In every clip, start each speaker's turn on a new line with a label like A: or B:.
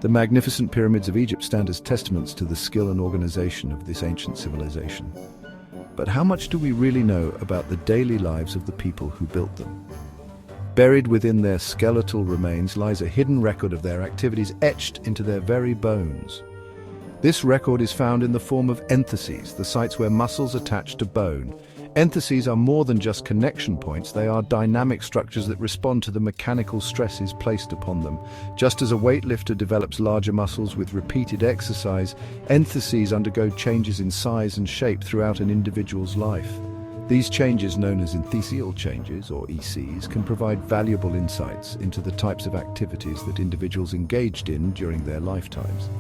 A: The magnificent pyramids of Egypt stand as testaments to the skill and organization of this ancient civilization. But how much do we really know about the daily lives of the people who built them? Buried within their skeletal remains lies a hidden record of their activities etched into their very bones. This record is found in the form of entheses, the sites where muscles attach to bone. Entheses are more than just connection points, they are dynamic structures that respond to the mechanical stresses placed upon them. Just as a weightlifter develops larger muscles with repeated exercise, entheses undergo changes in size and shape throughout an individual's life. These changes, known as enthesial changes, or ECs, can provide valuable insights into the types of activities that individuals engaged in during their lifetimes.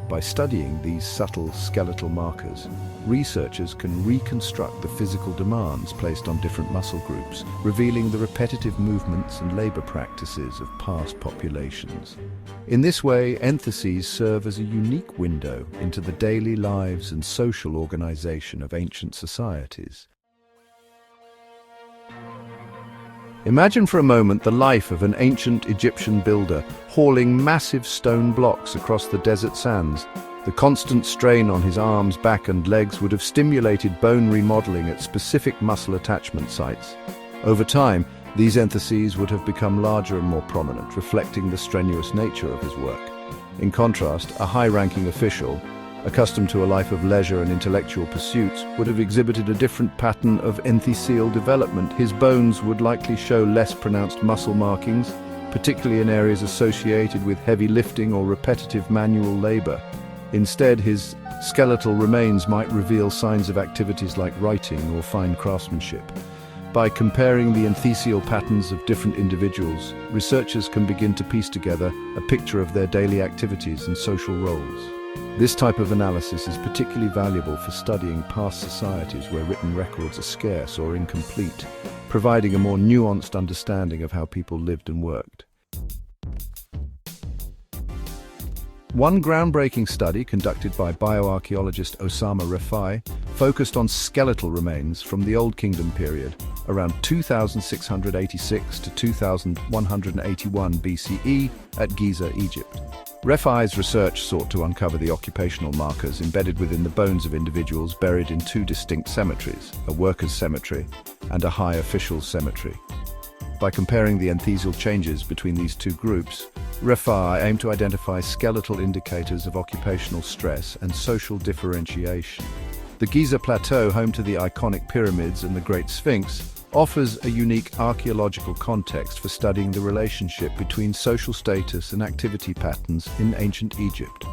A: By studying these subtle skeletal markers, researchers can reconstruct the physical demands placed on different muscle groups, revealing the repetitive movements and labor practices of past populations. In this way, entheses serve as a unique window into the daily lives and social organization of ancient societies. Imagine for a moment the life of an ancient Egyptian builder hauling massive stone blocks across the desert sands. The constant strain on his arms, back and legs would have stimulated bone remodeling at specific muscle attachment sites. Over time, these entheses would have become larger and more prominent, reflecting the strenuous nature of his work. In contrast, a high-ranking official, accustomed to a life of leisure and intellectual pursuits, would have exhibited a different pattern of enthesial development. His bones would likely show less pronounced muscle markings, particularly in areas associated with heavy lifting or repetitive manual labor. Instead, his skeletal remains might reveal signs of activities like writing or fine craftsmanship. By comparing the enthesial patterns of different individuals, researchers can begin to piece together a picture of their daily activities and social roles. This type of analysis is particularly valuable for studying past societies where written records are scarce or incomplete, providing a more nuanced understanding of how people lived and worked. One groundbreaking study conducted by bioarchaeologist Osama Refai focused on skeletal remains from the Old Kingdom period, around 2686 to 2181 BCE at Giza, Egypt. Refai's research sought to uncover the occupational markers embedded within the bones of individuals buried in two distinct cemeteries, a workers' cemetery and a high officials' cemetery. By comparing the enthesial changes between these two groups, Refai aimed to identify skeletal indicators of occupational stress and social differentiation. The Giza Plateau, home to the iconic pyramids and the Great Sphinx, offers a unique archaeological context for studying the relationship between social status and activity patterns in ancient Egypt.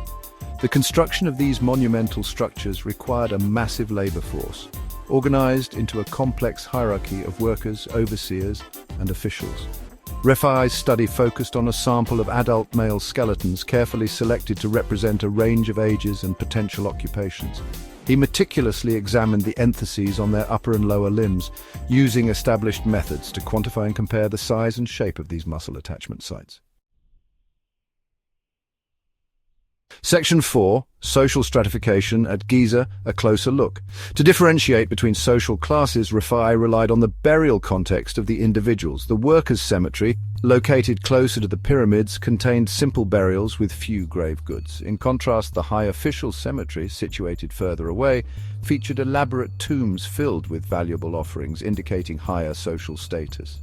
A: The construction of these monumental structures required a massive labor force, organized into a complex hierarchy of workers, overseers, and officials. Refai's study focused on a sample of adult male skeletons carefully selected to represent a range of ages and potential occupations. He meticulously examined the entheses on their upper and lower limbs, using established methods to quantify and compare the size and shape of these muscle attachment sites. Section 4, Social Stratification at Giza, a closer look. To differentiate between social classes, Refai relied on the burial context of the individuals. The workers' cemetery, located closer to the pyramids, contained simple burials with few grave goods. In contrast, the high official cemetery, situated further away, featured elaborate tombs filled with valuable offerings, indicating higher social status.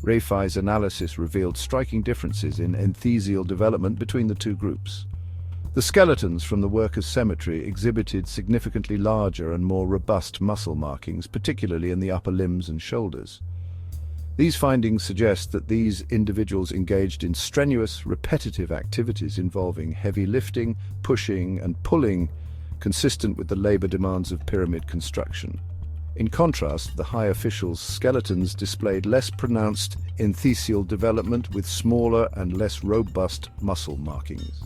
A: Refai's analysis revealed striking differences in enthesial development between the two groups. The skeletons from the workers' cemetery exhibited significantly larger and more robust muscle markings, particularly in the upper limbs and shoulders. These findings suggest that these individuals engaged in strenuous, repetitive activities involving heavy lifting, pushing, and pulling, consistent with the labor demands of pyramid construction. In contrast, the high officials' skeletons displayed less pronounced enthesial development with smaller and less robust muscle markings.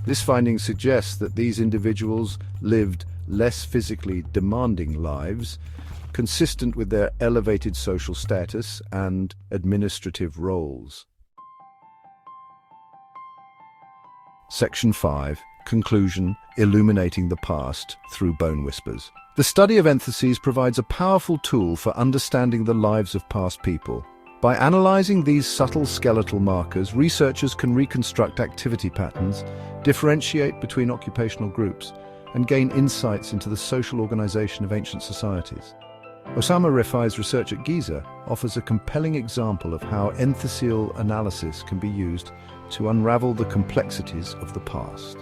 A: This finding suggests that these individuals lived less physically demanding lives, consistent with their elevated social status and administrative roles. Section 5. Conclusion: Illuminating the Past Through Bone Whispers. The study of entheses provides a powerful tool for understanding the lives of past people. By analyzing these subtle skeletal markers, researchers can reconstruct activity patterns, differentiate between occupational groups, and gain insights into the social organization of ancient societies. Osama Rifai's research at Giza offers a compelling example of how enthesial analysis can be used to unravel the complexities of the past.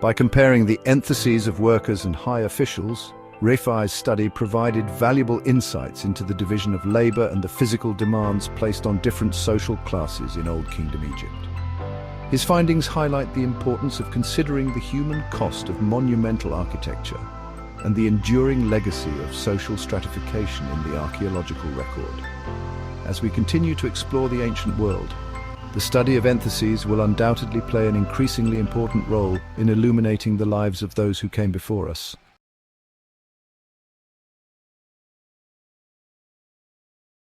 A: By comparing the entheses of workers and high officials, Rifai's study provided valuable insights into the division of labor and the physical demands placed on different social classes in Old Kingdom Egypt. His findings highlight the importance of considering the human cost of monumental architecture and the enduring legacy of social stratification in the archaeological record. As we continue to explore the ancient world, the study of entheses will undoubtedly play an increasingly important role in illuminating the lives of those who came before us.